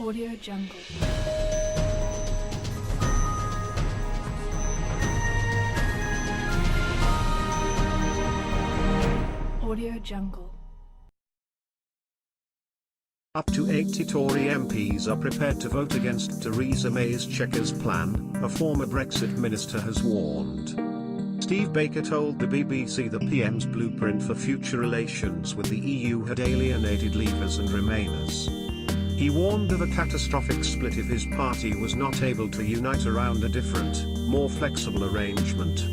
Audio Jungle. Audio Jungle. Up to 80 Tory MPs are prepared to vote against Theresa May's Chequers plan, a former Brexit minister has warned. Steve Baker told the BBC the PM's blueprint for future relations with the EU had alienated Leavers and Remainers. He warned of a catastrophic split if his party was not able to unite around a different, more flexible arrangement.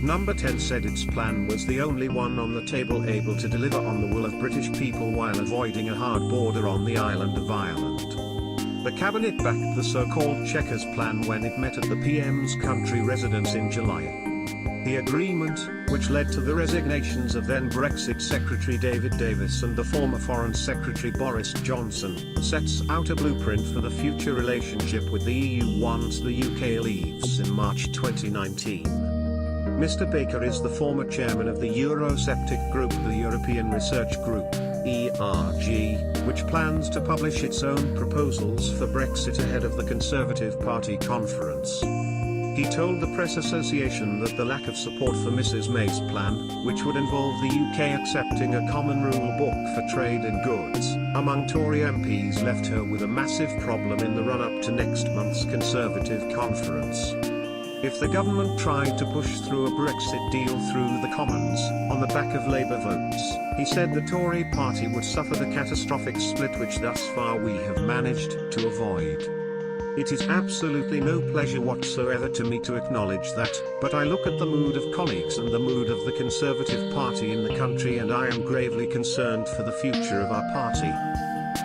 Number 10 said its plan was the only one on the table able to deliver on the will of British people while avoiding a hard border on the island of Ireland. The cabinet backed the so-called Chequers plan when it met at the PM's country residence in July. The agreement, which led to the resignations of then-Brexit Secretary David Davis and the former Foreign Secretary Boris Johnson, sets out a blueprint for the future relationship with the EU once the UK leaves in March 2019. Mr. Baker is the former chairman of the Eurosceptic group, the European Research Group, ERG, which plans to publish its own proposals for Brexit ahead of the Conservative Party conference. He told the Press Association that the lack of support for Mrs. May's plan, which would involve the UK accepting a common rule book for trade in goods, among Tory MPs left her with a massive problem in the run-up to next month's Conservative conference. If the government tried to push through a Brexit deal through the Commons, on the back of Labour votes, he said the Tory party would suffer the catastrophic split which thus far we have managed to avoid. It is absolutely no pleasure whatsoever to me to acknowledge that, but I look at the mood of colleagues and the mood of the Conservative Party in the country and I am gravely concerned for the future of our party.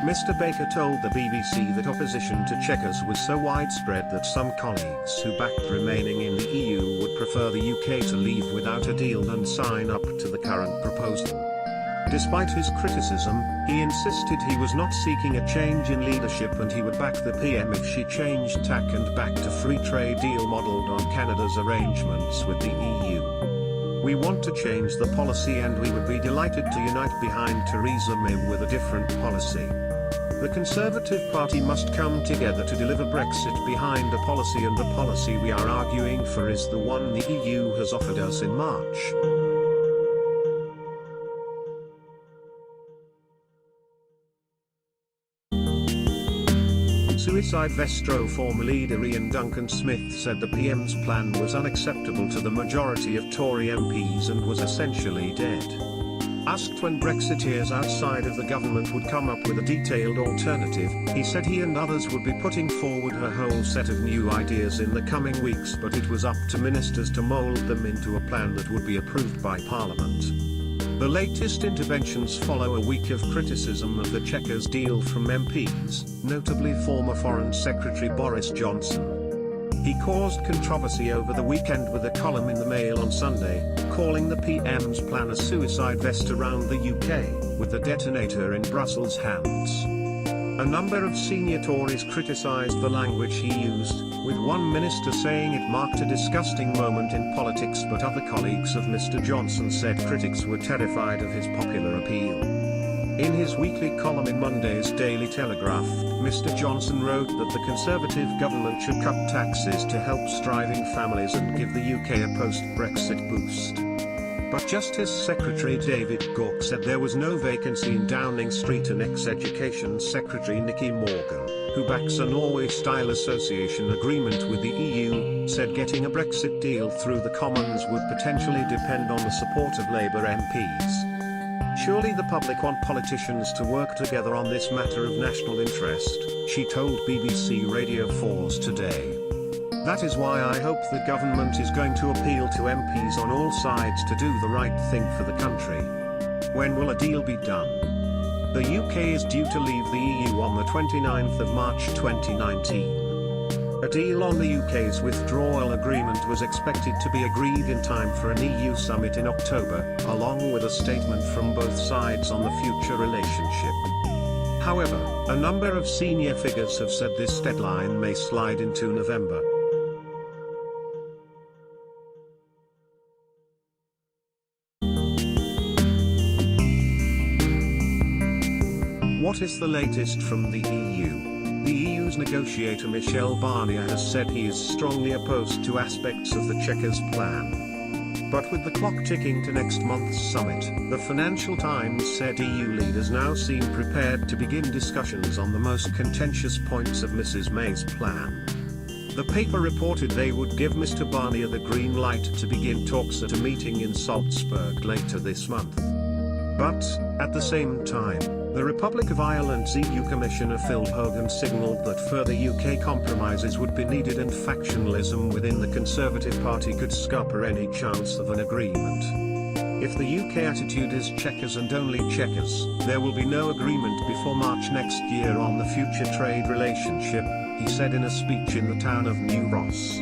Mr. Baker told the BBC that opposition to Chequers was so widespread that some colleagues who backed remaining in the EU would prefer the UK to leave without a deal than sign up to the current proposal. Despite his criticism, he insisted he was not seeking a change in leadership and he would back the PM if she changed tack and backed a free trade deal modelled on Canada's arrangements with the EU. We want to change the policy and we would be delighted to unite behind Theresa May with a different policy. The Conservative Party must come together to deliver Brexit behind a policy, and the policy we are arguing for is the one the EU has offered us in March. Suicide Vestro former leader Ian Duncan Smith said the PM's plan was unacceptable to the majority of Tory MPs and was essentially dead. Asked when Brexiteers outside of the government would come up with a detailed alternative, he said he and others would be putting forward a whole set of new ideas in the coming weeks, but it was up to ministers to mould them into a plan that would be approved by Parliament. The latest interventions follow a week of criticism of the Chequers deal from MPs, notably former Foreign Secretary Boris Johnson. He caused controversy over the weekend with a column in the Mail on Sunday, calling the PM's plan a suicide vest around the UK, with the detonator in Brussels' hands. A number of senior Tories criticised the language he used, with one minister saying it marked a disgusting moment in politics, but other colleagues of Mr. Johnson said critics were terrified of his popular appeal. In his weekly column in Monday's Daily Telegraph, Mr. Johnson wrote that the Conservative government should cut taxes to help striving families and give the UK a post-Brexit boost. But Justice Secretary David Gauke said there was no vacancy in Downing Street, and ex-Education Secretary Nicky Morgan, who backs a Norway-style association agreement with the EU, said getting a Brexit deal through the Commons would potentially depend on the support of Labour MPs. Surely the public want politicians to work together on this matter of national interest, she told BBC Radio 4's Today. That is why I hope the government is going to appeal to MPs on all sides to do the right thing for the country. When will a deal be done? The UK is due to leave the EU on the 29th of March 2019. A deal on the UK's withdrawal agreement was expected to be agreed in time for an EU summit in October, along with a statement from both sides on the future relationship. However, a number of senior figures have said this deadline may slide into November. What is the latest from the EU? The Britain's negotiator Michel Barnier has said he is strongly opposed to aspects of the Chequers plan. But with the clock ticking to next month's summit, the Financial Times said EU leaders now seem prepared to begin discussions on the most contentious points of Mrs May's plan. The paper reported they would give Mr Barnier the green light to begin talks at a meeting in Salzburg later this month. But, at the same time, the Republic of Ireland's EU Commissioner Phil Hogan signalled that further UK compromises would be needed and factionalism within the Conservative Party could scupper any chance of an agreement. If the UK attitude is Chequers and only Chequers, there will be no agreement before March next year on the future trade relationship, he said in a speech in the town of New Ross.